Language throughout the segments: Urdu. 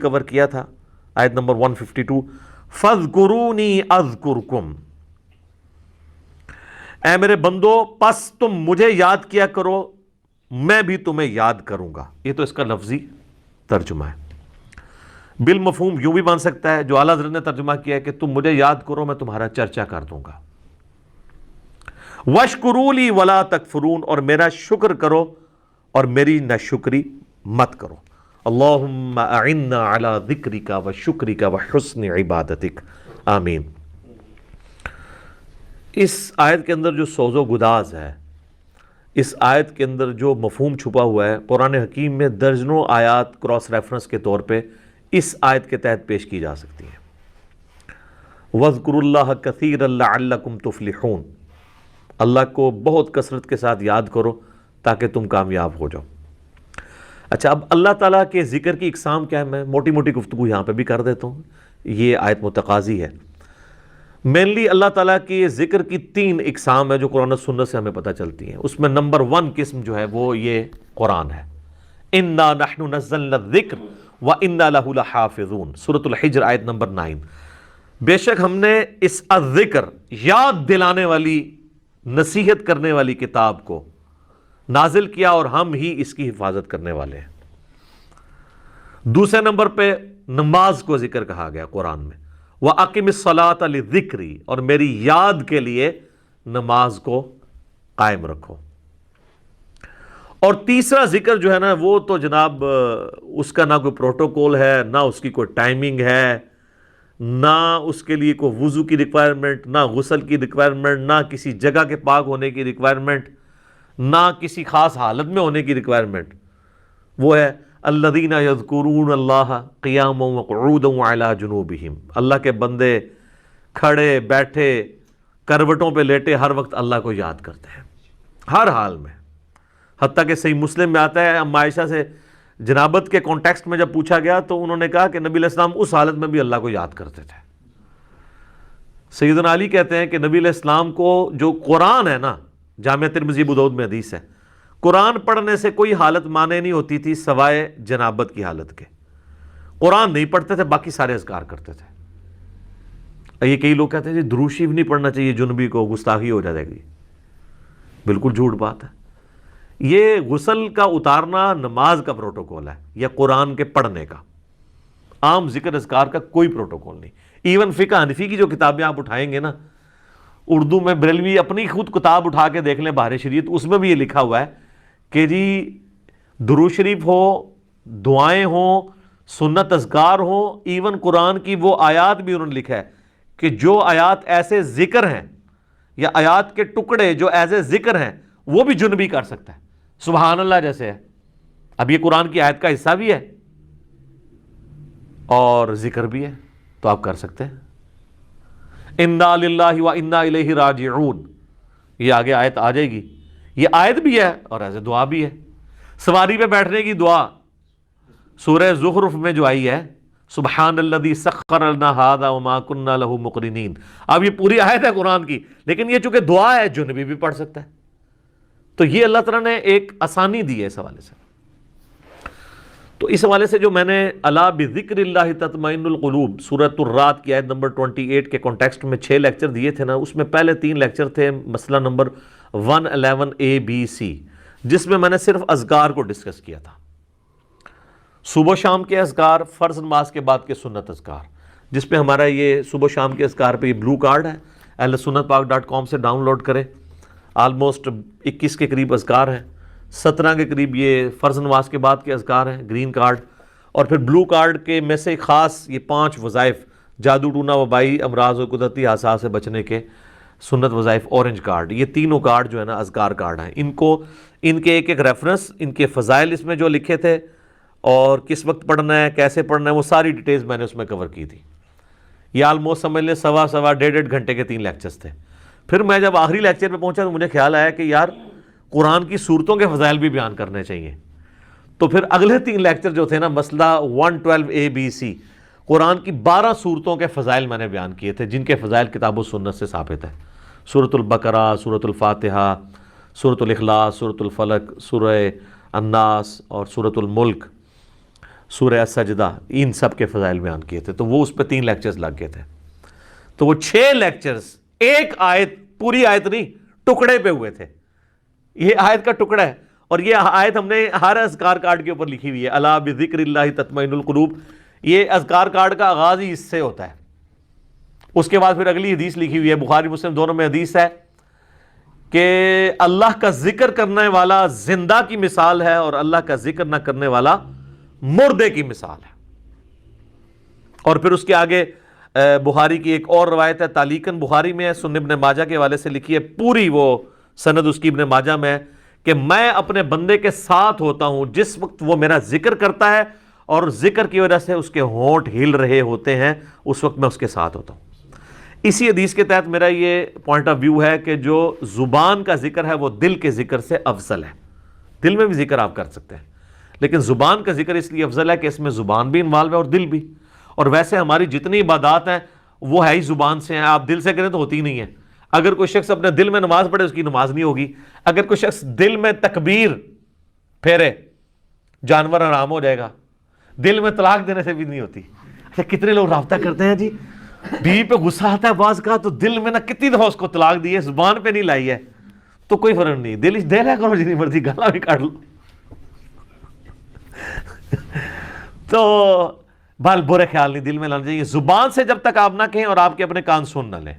کور کیا تھا آیت نمبر 152 فَاذْكُرُونِي أَذْكُرْكُمْ، اے میرے بندو پس تم مجھے یاد کیا کرو میں بھی تمہیں یاد کروں گا. یہ تو اس کا لفظی ترجمہ ہے. بالمفہوم یوں بھی بن سکتا ہے جو اعلیٰ حضرت نے ترجمہ کیا ہے کہ تم مجھے یاد کرو میں تمہارا چرچا کر دوں گا. وَاشْكُرُوا لِي وَلَا تَكْفُرُونَ، اور میرا شکر کرو اور میری ناشکری مت کرو. اللہم اعنا علی ذکرک و شکرک و حسن عبادتک، آمین. اس آیت کے اندر جو سوز و گداز ہے، اس آیت کے اندر جو مفہوم چھپا ہوا ہے، قرآن حکیم میں درجنوں آیات کراس ریفرنس کے طور پہ اس آیت کے تحت پیش کی جا سکتی ہیں. وَاذْكُرُوا اللَّهَ كَثِيرًا لَعَلَّكُمْ تُفْلِحُونَ، اللہ کو بہت کثرت کے ساتھ یاد کرو تاکہ تم کامیاب ہو جاؤ. اچھا، اب اللہ تعالیٰ کے ذکر کی اقسام کیا ہے؟ میں موٹی موٹی گفتگو یہاں پہ بھی کر دیتا ہوں، یہ آیت متقاضی ہے. مینلی اللہ تعالیٰ کی ذکر کی 3 اقسام ہے جو قرآن و سنت سے ہمیں پتہ چلتی ہیں. اس میں نمبر 1 قسم جو ہے وہ یہ قرآن ہے. اِنَّا نَحْنُ نَزَّلْنَا الذِّكْرَ وَإِنَّا لَهُ لَحَافِظُونَ، سورۃ الحجر آیت نمبر 9. بے شک ہم نے اس الذکر، یاد دلانے والی، نصیحت کرنے والی کتاب کو نازل کیا اور ہم ہی اس کی حفاظت کرنے والے ہیں. دوسرے نمبر پہ نماز کو ذکر کہا گیا قرآن میں، وَأَقِمِ الصَّلَاةَ لِذِكْرِي، اور میری یاد کے لیے نماز کو قائم رکھو. اور تیسرا ذکر جو ہے نا وہ تو جناب اس کا نہ کوئی پروٹوکول ہے، نہ اس کی کوئی ٹائمنگ ہے، نہ اس کے لیے کوئی وضو کی ریکوائرمنٹ، نہ غسل کی ریکوائرمنٹ، نہ کسی جگہ کے پاک ہونے کی ریکوائرمنٹ، نہ کسی خاص حالت میں ہونے کی ریکوائرمنٹ. وہ ہے الذین یذکرون اللہ قیاما وقعودا وعلی جنوبہم، اللہ کے بندے کھڑے بیٹھے کروٹوں پہ لیٹے ہر وقت اللہ کو یاد کرتے ہیں ہر حال میں. حتیٰ کہ صحیح مسلم میں آتا ہے، اما عائشہ سے جنابت کے کانٹیکسٹ میں جب پوچھا گیا تو انہوں نے کہا کہ نبی علیہ السلام اس حالت میں بھی اللہ کو یاد کرتے تھے. سیدنا علی کہتے ہیں کہ نبی علیہ السلام کو جو قرآن ہے نا، جامع ترمذی ابو داؤد میں حدیث ہے، قرآن پڑھنے سے کوئی حالت مانے نہیں ہوتی تھی سوائے جنابت کی حالت کے. قرآن نہیں پڑھتے تھے، باقی سارے اذکار کرتے تھے. یہ کئی لوگ کہتے ہیں جی درود شریف نہیں پڑھنا چاہیے جنبی کو، گستاخی ہو جائے گی. بالکل جھوٹ بات ہے. یہ غسل کا اتارنا نماز کا پروٹوکول ہے یا قرآن کے پڑھنے کا، عام ذکر اذکار کا کوئی پروٹوکول نہیں. ایون فقہ حنفی کی جو کتابیں آپ اٹھائیں گے نا، اردو میں بریلوی اپنی خود کتاب اٹھا کے دیکھ لیں بہار شریعت، اس میں بھی یہ لکھا ہوا ہے کہ جی درود شریف ہو، دعائیں ہوں، سنت اذکار ہوں، ایون قرآن کی وہ آیات بھی انہوں نے لکھا ہے کہ جو آیات ایسے ذکر ہیں یا آیات کے ٹکڑے جو ایسے ذکر ہیں وہ بھی جنبی کر سکتا ہے. سبحان اللہ جیسے ہے. اب یہ قرآن کی آیت کا حصہ بھی ہے اور ذکر بھی ہے تو آپ کر سکتے ہیں. انا للہ و انا الیہ راجعون، یہ آگے آیت آ جائے گی. یہ آیت بھی ہے اور ایسے دعا بھی ہے. سواری پہ بیٹھنے کی دعا سورہ زخرف میں جو آئی ہے، سبحان الذی سخر لنا ھذا وما كنا له مقرنین. اب یہ پوری آیت ہے قرآن کی، لیکن یہ چونکہ دعا ہے جنبی بھی پڑھ سکتا ہے. تو یہ اللہ تعالیٰ نے ایک آسانی دی ہے اس حوالے سے. تو اس حوالے سے جو میں نے الا بذکر اللہ تطمئن القلوب سورۃ الرعد کی آیت نمبر 28 کے کانٹیکسٹ میں 6 لیکچر دیے تھے نا، اس میں پہلے 3 لیکچر تھے مسئلہ نمبر 111A-B-C، جس میں میں نے صرف اذکار کو ڈسکس کیا تھا. صبح شام کے اذکار، فرض نماز کے بعد کے سنت اذکار، جس پہ ہمارا یہ صبح شام کے اذکار پہ یہ بلو کارڈ ہے، ahlsunnatpak.com سے ڈاؤن لوڈ کریں. آلموسٹ 21 کے قریب اذکار ہیں، 17 کے قریب یہ فرض نماز کے بعد کے اذکار ہیں، گرین کارڈ. اور پھر بلو کارڈ کے میں سے خاص یہ 5 وظائف، جادو ٹونا وبائی امراض و قدرتی حادثات سے بچنے کے سنت وظائف، اورنج کارڈ. یہ تینوں کارڈ جو ہے نا اذکار کارڈ ہیں. ان کے ایک ریفرنس، ان کے فضائل اس میں جو لکھے تھے اور کس وقت پڑھنا ہے، کیسے پڑھنا ہے، وہ ساری ڈیٹیلز میں نے اس میں کور کی تھی. یہ آلموسٹ سمجھ لیں 1.5 گھنٹے کے 3 لیکچرز تھے. پھر میں جب آخری لیکچر پہ پہنچا تو مجھے خیال آیا کہ یار قرآن کی صورتوں کے فضائل بھی بیان کرنے چاہیے. تو پھر اگلے 3 لیکچر جو تھے نا، مسئلہ 112A-B-C، قرآن کی 12 صورتوں کے فضائل میں نے بیان کیے تھے، جن کے فضائل کتاب و سنت سے ثابت ہے. سورۃ البقرہ، سورۃ الفاتحہ، سورۃ الاخلاص، سورۃ الفلق، سورہ الناس اور سورۃ الملک. سورہ سجدہ، ان سب کے فضائل بیان کیے تھے، تو وہ اس پہ 3 لیکچرز لگ گئے تھے. تو وہ 6 لیکچرز ایک آیت، پوری آیت نہیں، ٹکڑے پہ ہوئے تھے. یہ آیت کا ٹکڑا ہے، اور یہ آیت ہم نے ہر اذکار کارڈ کے اوپر لکھی ہوئی ہے، الا بذکر اللہ تطمئن القلوب. یہ اذکار کارڈ کا آغاز ہی اس سے ہوتا ہے. اس کے بعد پھر اگلی حدیث لکھی ہوئی ہے، بخاری مسلم دونوں میں حدیث ہے کہ اللہ کا ذکر کرنے والا زندہ کی مثال ہے، اور اللہ کا ذکر نہ کرنے والا مردے کی مثال ہے. اور پھر اس کے آگے بخاری کی ایک اور روایت ہے، تعلیقاً بخاری میں ہے، سنن ابن ماجہ کے حوالے سے لکھی ہے، پوری وہ سند اس کی ابن ماجہ میں ہے کہ میں اپنے بندے کے ساتھ ہوتا ہوں جس وقت وہ میرا ذکر کرتا ہے، اور ذکر کی وجہ سے اس کے ہونٹ ہل رہے ہوتے ہیں، اس وقت میں اس کے ساتھ ہوتا ہوں. اسی حدیث کے تحت میرا یہ پوائنٹ آف ویو ہے کہ جو زبان کا ذکر ہے وہ دل کے ذکر سے افضل ہے. دل میں بھی ذکر آپ کر سکتے ہیں، لیکن زبان کا ذکر اس لیے افضل ہے کہ اس میں زبان بھی انوالو ہے اور دل بھی. اور ویسے ہماری جتنی عبادات ہیں وہ ہے ہی زبان سے ہیں، آپ دل سے کریں تو ہوتی ہی نہیں ہے. اگر کوئی شخص اپنے دل میں نماز پڑھے اس کی نماز نہیں ہوگی. اگر کوئی شخص دل میں تکبیر پھیرے جانور حرام ہو جائے گا. دل میں طلاق دینے سے بھی نہیں ہوتی. اچھا کتنے لوگ رابطہ کرتے ہیں جی، بیوی پہ غصہ آتا ہے بعض کا تو دل میں نہ کتنی دفعہ اس کو طلاق دی ہے، زبان پہ نہیں لائی ہے، تو کوئی فرق نہیں، دل ہے کرو جتنی مرضی، گالا بھی کاٹ لو. تو بال برے خیال نہیں دل میں لانا چاہیے. زبان سے جب تک آپ نہ کہیں اور آپ کے اپنے کان سن نہ لیں،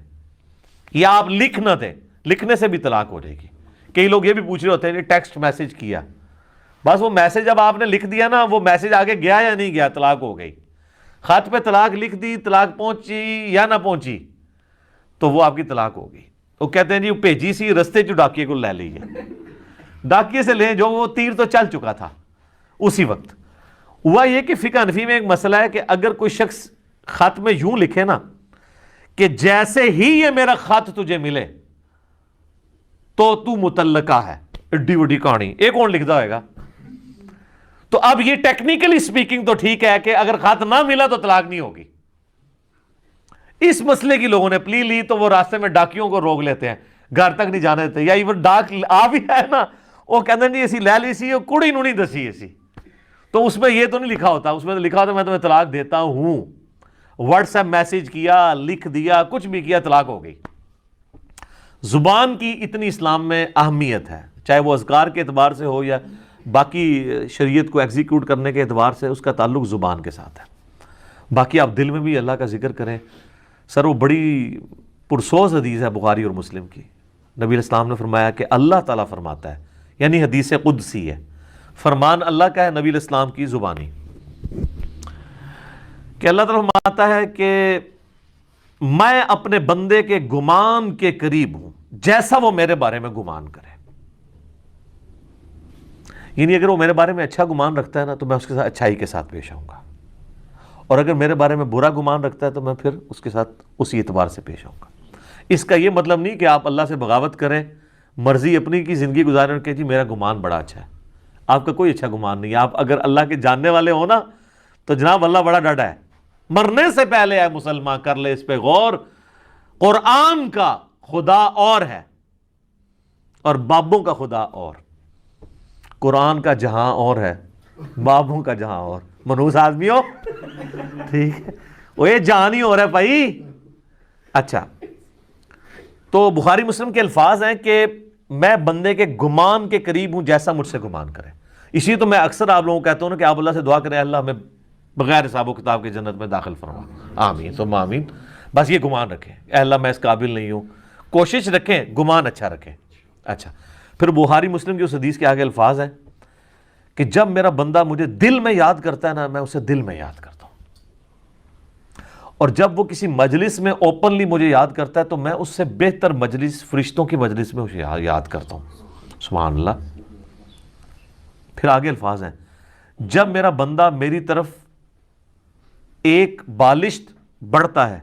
یا آپ لکھ نہ دیں، لکھنے سے بھی طلاق ہو جائے گی. کئی لوگ یہ بھی پوچھ رہے ہوتے ہیں ٹیکسٹ میسج کیا، بس وہ میسج جب آپ نے لکھ دیا نا، وہ میسج آگے گیا یا نہیں گیا، طلاق ہو گئی. خط پہ طلاق لکھ دی، طلاق پہنچی یا نہ پہنچی تو وہ آپ کی طلاق ہو گئی. وہ کہتے ہیں جی وہ بھیجی سی رستے جو ڈاکیے کو لے لیجیے، ڈاکیے سے لیں جو وہ تیر تو چل چکا تھا اسی وقت. ہوا یہ کہ فقہ حنفی میں ایک مسئلہ ہے کہ اگر کوئی شخص خط میں یوں لکھے نا کہ جیسے ہی یہ میرا خط تجھے ملے تو متعلقہ ہے، ایڈی وڈی کہانی، ایک کون لکھتا ہوئے گا. تو اب یہ ٹیکنیکلی سپیکنگ تو ٹھیک ہے کہ اگر خط نہ ملا تو طلاق نہیں ہوگی. اس مسئلے کی لوگوں نے پلی لی تو وہ راستے میں ڈاکیوں کو روک لیتے ہیں، گھر تک نہیں جانے دیتے. یا ایون ڈاک آ بھی ہے نا، وہ کہتے ہیں جی اسی لے لی سی، کڑی نو نہیں دسی اسی، تو اس میں یہ تو نہیں لکھا ہوتا، اس میں تو لکھا ہوتا میں تمہیں طلاق دیتا ہوں. واٹس ایپ میسج کیا، لکھ دیا، کچھ بھی کیا، طلاق ہو گئی. زبان کی اتنی اسلام میں اہمیت ہے، چاہے وہ اذکار کے اعتبار سے ہو یا باقی شریعت کو ایگزیکیوٹ کرنے کے اعتبار سے، اس کا تعلق زبان کے ساتھ ہے. باقی آپ دل میں بھی اللہ کا ذکر کریں. سر وہ بڑی پرسوز حدیث ہے بخاری اور مسلم کی. نبی علیہ السلام نے فرمایا کہ اللہ تعالیٰ فرماتا ہے، یعنی حدیث قدسی ہے، فرمان اللہ کا ہے، نبی علیہ السلام کی زبانی، کہ اللہ تعالیٰ فرماتا ہے کہ میں اپنے بندے کے گمان کے قریب ہوں جیسا وہ میرے بارے میں گمان کرے. یعنی اگر وہ میرے بارے میں اچھا گمان رکھتا ہے نا تو میں اس کے ساتھ اچھائی کے ساتھ پیش آؤں گا، اور اگر میرے بارے میں برا گمان رکھتا ہے تو میں پھر اس کے ساتھ اسی اعتبار سے پیش آؤں گا. اس کا یہ مطلب نہیں کہ آپ اللہ سے بغاوت کریں، مرضی اپنی کی زندگی گزاریں اور کہ جی میرا گمان بڑا اچھا ہے. آپ کا کوئی اچھا گمان نہیں ہے. آپ اگر اللہ کے جاننے والے ہو نا تو جناب اللہ بڑا ڈاڈا ہے. مرنے سے پہلے اے مسلمان کر لے اس پہ غور، قرآن کا خدا اور ہے اور بابوں کا خدا اور. قرآن کا جہاں اور ہے، بابوں کا جہاں اور. منوس آدمی ہو ٹھیک ہے، وہ یہ جہاں نہیں ہو رہا ہے بھائی. اچھا تو بخاری مسلم کے الفاظ ہیں کہ میں بندے کے گمان کے قریب ہوں جیسا مجھ سے گمان کرے. اسی تو میں اکثر آپ لوگوں کو کہتا ہوں نا کہ آپ اللہ سے دعا کریں اللہ ہمیں بغیر حساب و کتاب کے جنت میں داخل فرما، آمین ثم آمین. بس یہ گمان رکھیں اے اللہ میں اس قابل نہیں ہوں، کوشش رکھیں گمان اچھا رکھیں. اچھا پھر بخاری مسلم کی اس حدیث کے آگے الفاظ ہیں کہ جب میرا بندہ مجھے دل میں یاد کرتا ہے نا میں اسے دل میں یاد کرتا ہوں، اور جب وہ کسی مجلس میں اوپنلی مجھے یاد کرتا ہے تو میں اس سے بہتر مجلس فرشتوں کی مجلس میں اسے یاد کرتا ہوں. سبحان اللہ. پھر آگے الفاظ ہیں جب میرا بندہ میری طرف ایک بالشت بڑھتا ہے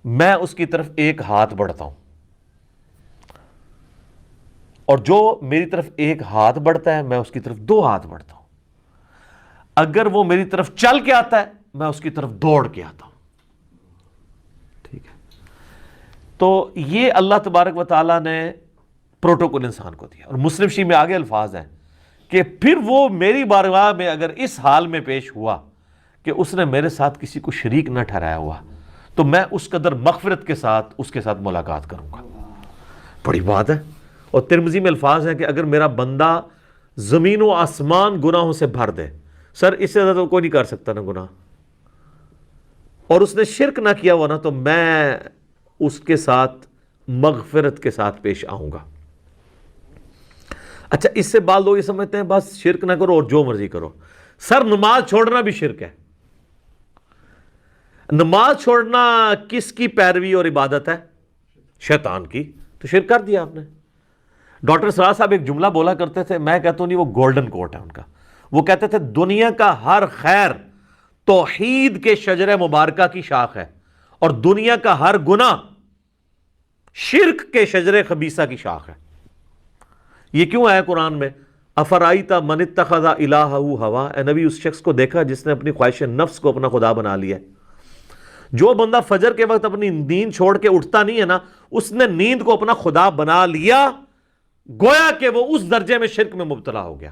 میں اس کی طرف ایک ہاتھ بڑھتا ہوں، اور جو میری طرف ایک ہاتھ بڑھتا ہے میں اس کی طرف 2 ہاتھ بڑھتا ہوں. اگر وہ میری طرف چل کے آتا ہے میں اس کی طرف دوڑ کے آتا ہوں. ٹھیک ہے، تو یہ اللہ تبارک و تعالیٰ نے پروٹوکول انسان کو دیا. اور مسلم شریف میں آگے الفاظ ہیں کہ پھر وہ میری بارگاہ میں اگر اس حال میں پیش ہوا کہ اس نے میرے ساتھ کسی کو شریک نہ ٹھہرایا ہوا تو میں اس قدر مغفرت کے ساتھ اس کے ساتھ ملاقات کروں گا. بڑی بات ہے. اور ترمذی میں الفاظ ہیں کہ اگر میرا بندہ زمین و آسمان گناہوں سے بھر دے، سر اس سے زیادہ تو کوئی نہیں کر سکتا نا گناہ، اور اس نے شرک نہ کیا ہوا نا، تو میں اس کے ساتھ مغفرت کے ساتھ پیش آؤں گا. اچھا، اس سے بعض لوگ یہ سمجھتے ہیں بس شرک نہ کرو اور جو مرضی کرو. سر نماز چھوڑنا بھی شرک ہے. نماز چھوڑنا کس کی پیروی اور عبادت ہے؟ شیطان کی. تو شرک کر دیا آپ نے. ڈاکٹر سراج صاحب ایک جملہ بولا کرتے تھے، میں کہتا ہوں نہیں، وہ گولڈن کوٹ ہے ان کا. وہ کہتے تھے دنیا کا ہر خیر توحید کے شجرہ مبارکہ کی شاخ ہے، اور دنیا کا ہر گناہ شرک کے شجرہ خبیثہ کی شاخ ہے. یہ کیوں آیا قرآن میں؟ افرائیت من اتخذ الہہ ہوا. اے نبی، اس شخص کو دیکھا جس نے اپنی خواہش نفس کو اپنا خدا بنا لیا. جو بندہ فجر کے وقت اپنی نیند چھوڑ کے اٹھتا نہیں ہے نا، اس نے نیند کو اپنا خدا بنا لیا، گویا کہ وہ اس درجے میں شرک میں مبتلا ہو گیا.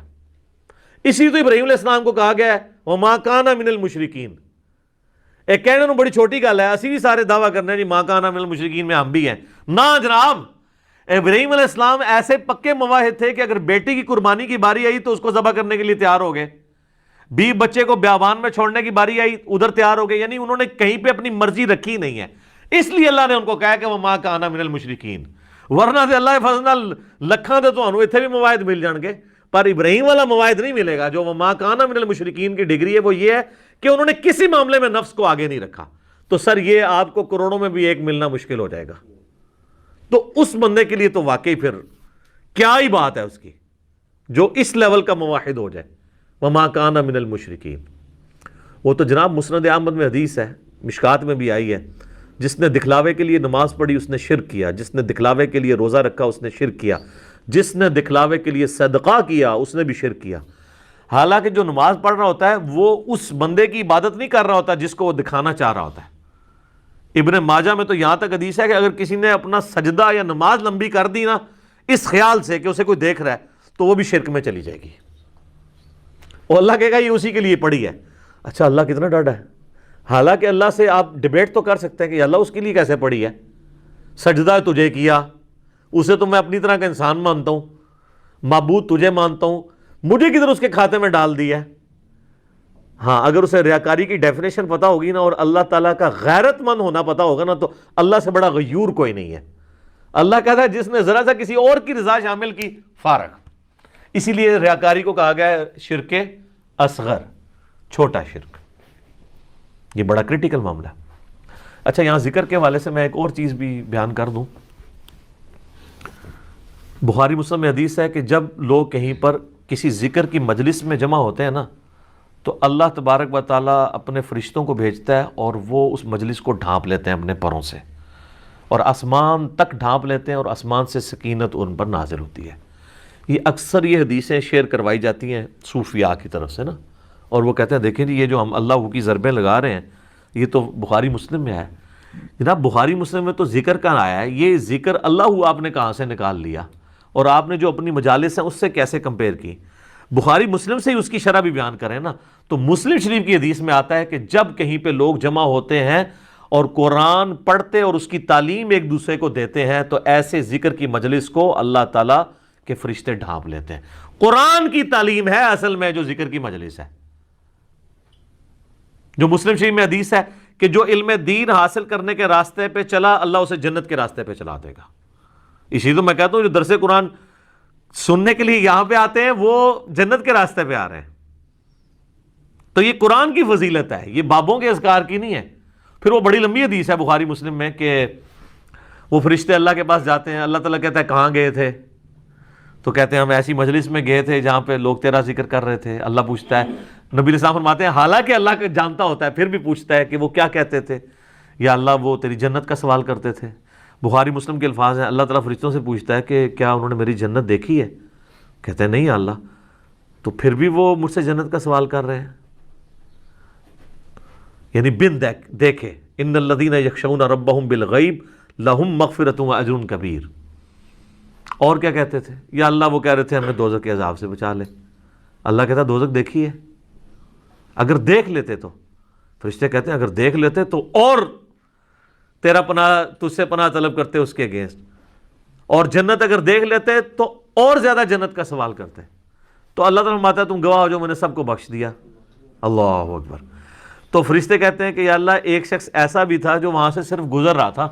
اسی تو ابراہیم علیہ السلام کو کہا گیا ہے وَمَا كَانَ مِنَ الْمُشْرِكِينَ. ایک کہنے میں بڑی چھوٹی گل ہے، اسی بھی سارے دعویٰ کرنے ہیں جی مَا كَانَ مِنَ الْمُشْرِكِينَ میں ہم بھی ہیں. نہ جناب، ابراہیم علیہ السلام ایسے پکے مواحد تھے کہ اگر بیٹی کی قربانی کی باری آئی تو اس کو ذبح کرنے کے لیے تیار ہو گئے. بچے کو بیابان میں چھوڑنے کی باری آئی، ادھر تیار ہو گئے. یعنی انہوں نے کہیں پہ اپنی مرضی رکھی نہیں ہے. اس لیے اللہ نے ان کو کہا کہ وَمَا كَانَ مِنَ الْمُشْرِكِينَ. ورنہ سے اللہ فضل لکھاں دے تو انہوں اتنے بھی مواحد مل جان گے، پر ابراہیم والا مواحد نہیں ملے گا. جو وَمَا كَانَ مِنَ الْمُشْرِكِينَ کی ڈگری ہے وہ یہ ہے کہ انہوں نے کسی معاملے میں نفس کو آگے نہیں رکھا. تو سر یہ آپ کو کروڑوں میں بھی ایک ملنا مشکل ہو جائے گا. تو اس بندے کے لیے تو واقعی پھر کیا ہی بات ہے اس کی، جو اس لیول کا مواحد ہو جائے. وَمَا كَانَ مِنَ الْمُشْرِكِينَ. وہ تو جناب مسند احمد میں حدیث ہے، مشکات میں بھی آئی ہے، جس نے دکھلاوے کے لیے نماز پڑھی اس نے شرک کیا، جس نے دکھلاوے کے لیے روزہ رکھا اس نے شرک کیا، جس نے دکھلاوے کے لیے صدقہ کیا اس نے بھی شرک کیا. حالانکہ جو نماز پڑھ رہا ہوتا ہے وہ اس بندے کی عبادت نہیں کر رہا ہوتا جس کو وہ دکھانا چاہ رہا ہوتا ہے. ابن ماجہ میں تو یہاں تک حدیث ہے کہ اگر کسی نے اپنا سجدہ یا نماز لمبی کر دی نا اس خیال سے کہ اسے کوئی دیکھ رہا ہے تو وہ بھی شرک میں چلی جائے گی. اور اللہ کہے گا یہ اسی کے لیے پڑھی ہے. اچھا، اللہ کتنا ڈاڈا ہے. حالانکہ اللہ سے آپ ڈیبیٹ تو کر سکتے ہیں کہ اللہ اس کے لیے کیسے پڑھی ہے. سجدہ تجھے کیا، اسے تو میں اپنی طرح کا انسان مانتا ہوں، معبود تجھے مانتا ہوں، مجھے کدھر اس کے کھاتے میں ڈال دیا ہے. ہاں، اگر اسے ریاکاری کی ڈیفینیشن پتا ہوگی نا اور اللہ تعالیٰ کا غیرت مند ہونا پتا ہوگا نا تو اللہ سے بڑا غیور کوئی نہیں ہے. اللہ کہتا ہے جس نے ذرا سا کسی اور کی رضا شامل کی فارغ. اسی لیے ریاکاری کو کہا گیا ہے شرک اصغر، چھوٹا شرک. یہ بڑا کریٹیکل معاملہ ہے. اچھا، یہاں ذکر کے حوالے سے میں ایک اور چیز بھی بیان کر دوں. بخاری مسلم میں حدیث ہے کہ جب لوگ کہیں پر کسی ذکر کی مجلس میں جمع ہوتے ہیں نا تو اللہ تبارک و تعالیٰ اپنے فرشتوں کو بھیجتا ہے اور وہ اس مجلس کو ڈھانپ لیتے ہیں اپنے پروں سے اور آسمان تک ڈھانپ لیتے ہیں اور آسمان سے سکینت ان پر نازل ہوتی ہے. یہ اکثر یہ حدیثیں شیئر کروائی جاتی ہیں صوفیاء کی طرف سے نا، اور وہ کہتے ہیں دیکھیں جی یہ جو ہم اللہ کی ضربیں لگا رہے ہیں یہ تو بخاری مسلم میں ہے. جناب بخاری مسلم میں تو ذکر کا آیا ہے، یہ ذکر اللہ آپ نے کہاں سے نکال لیا اور آپ نے جو اپنی مجالس ہیں اس سے کیسے کمپیئر کی. بخاری مسلم سے ہی اس کی شرح بھی بیان کریں نا. تو مسلم شریف کی حدیث میں آتا ہے کہ جب کہیں پہ لوگ جمع ہوتے ہیں اور قرآن پڑھتے اور اس کی تعلیم ایک دوسرے کو دیتے ہیں تو ایسے ذکر کی مجلس کو اللہ تعالیٰ کے فرشتے ڈھانپ لیتے ہیں. قرآن کی تعلیم ہے اصل میں جو ذکر کی مجلس ہے. جو مسلم شریف میں حدیث ہے کہ جو علم دین حاصل کرنے کے راستے پہ چلا اللہ اسے جنت کے راستے پہ چلا دے گا. اسی تو میں کہتا ہوں جو درس قرآن سننے کے لیے یہاں پہ آتے ہیں وہ جنت کے راستے پہ آ رہے ہیں. تو یہ قرآن کی فضیلت ہے، یہ بابوں کے اذکار کی نہیں ہے. پھر وہ بڑی لمبی حدیث ہے بخاری مسلم میں کہ وہ فرشتے اللہ کے پاس جاتے ہیں، اللہ تعالیٰ کہتا ہے کہاں گئے تھے؟ تو کہتے ہیں ہم ایسی مجلس میں گئے تھے جہاں پہ لوگ تیرا ذکر کر رہے تھے. اللہ پوچھتا ہے، نبی علیہ السلام فرماتے ہیں حالانکہ اللہ جانتا ہوتا ہے پھر بھی پوچھتا ہے کہ وہ کیا کہتے تھے. یا اللہ وہ تیری جنت کا سوال کرتے تھے. بخاری مسلم کے الفاظ ہیں اللہ تعالیٰ فرشتوں سے پوچھتا ہے کہ کیا انہوں نے میری جنت دیکھی ہے؟ کہتے ہیں نہیں اللہ. تو پھر بھی وہ مجھ سے جنت کا سوال کر رہے ہیں، یعنی بن دیکھے. ان الذین یخشون ربہم بالغیب لہم مغفرۃ واجر کبیر. اور کیا کہتے تھے؟ یا اللہ وہ کہہ رہے تھے ہمیں دوزخ کے عذاب سے بچا لے. اللہ کہتا دوزخ دیکھی ہے؟ اگر دیکھ لیتے تو، فرشتے کہتے ہیں اگر دیکھ لیتے تو اور تیرا پناہ، تجھ سے پناہ طلب کرتے اس کے اگینسٹ، اور جنت اگر دیکھ لیتے تو اور زیادہ جنت کا سوال کرتے. تو اللہ تعالیٰ فرماتا ہے تم گواہ ہو جو میں نے سب کو بخش دیا. اللہ اکبر. تو فرشتے کہتے ہیں کہ یا اللہ ایک شخص ایسا بھی تھا جو وہاں سے صرف گزر رہا تھا،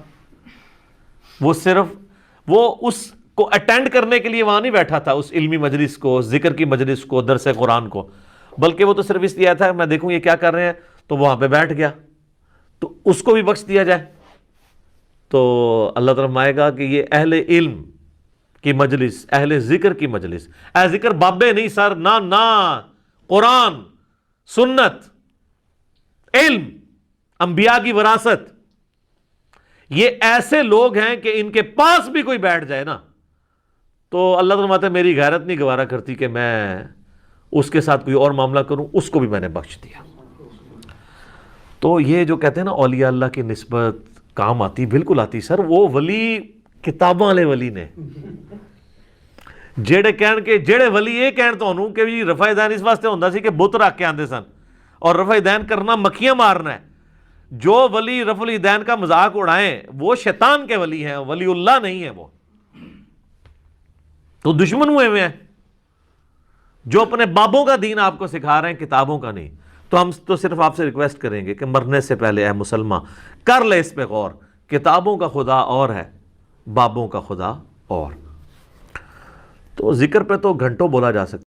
وہ اس کو اٹینڈ کرنے کے لیے وہاں نہیں بیٹھا تھا، اس علمی مجلس کو، ذکر کی مجلس کو، درس قرآن کو، بلکہ وہ تو صرف اس لیے تھا میں دیکھوں یہ کیا کر رہے ہیں، تو وہاں پہ بیٹھ گیا. تو اس کو بھی بخش دیا جائے. تو اللہ تعالیٰ فرمائے گا کہ یہ اہل علم کی مجلس، اہل ذکر کی مجلس، اہل ذکر بابے نہیں سر، نہ قرآن، سنت، علم، انبیاء کی وراثت، یہ ایسے لوگ ہیں کہ ان کے پاس بھی کوئی بیٹھ جائے نا تو اللہ تعالیٰ فرماتا ہے میری غیرت نہیں گوارا کرتی کہ میں اس کے ساتھ کوئی اور معاملہ کروں، اس کو بھی میں نے بخش دیا. تو یہ جو کہتے ہیں نا اولیاء اللہ کی نسبت کام آتی، بالکل آتی سر. وہ ولی کتاباں والے ولی نے جڑے ولی یہ کہن تانوں کہ جی رفع دین اس واسطے ہوندا سی کہ بت رکھ کے آندے سن اور رفع دین کرنا مکھیاں مارنا ہے. جو ولی رفع الدین کا مذاق اڑائیں وہ شیطان کے ولی ہیں، ولی اللہ نہیں ہے. وہ تو دشمن ہوئے ہیں جو اپنے بابوں کا دین آپ کو سکھا رہے ہیں، کتابوں کا نہیں. تو ہم تو صرف آپ سے ریکویسٹ کریں گے کہ مرنے سے پہلے اے مسلمان کر لے اس پہ غور. کتابوں کا خدا اور ہے، بابوں کا خدا اور. تو ذکر پہ تو گھنٹوں بولا جا سکتا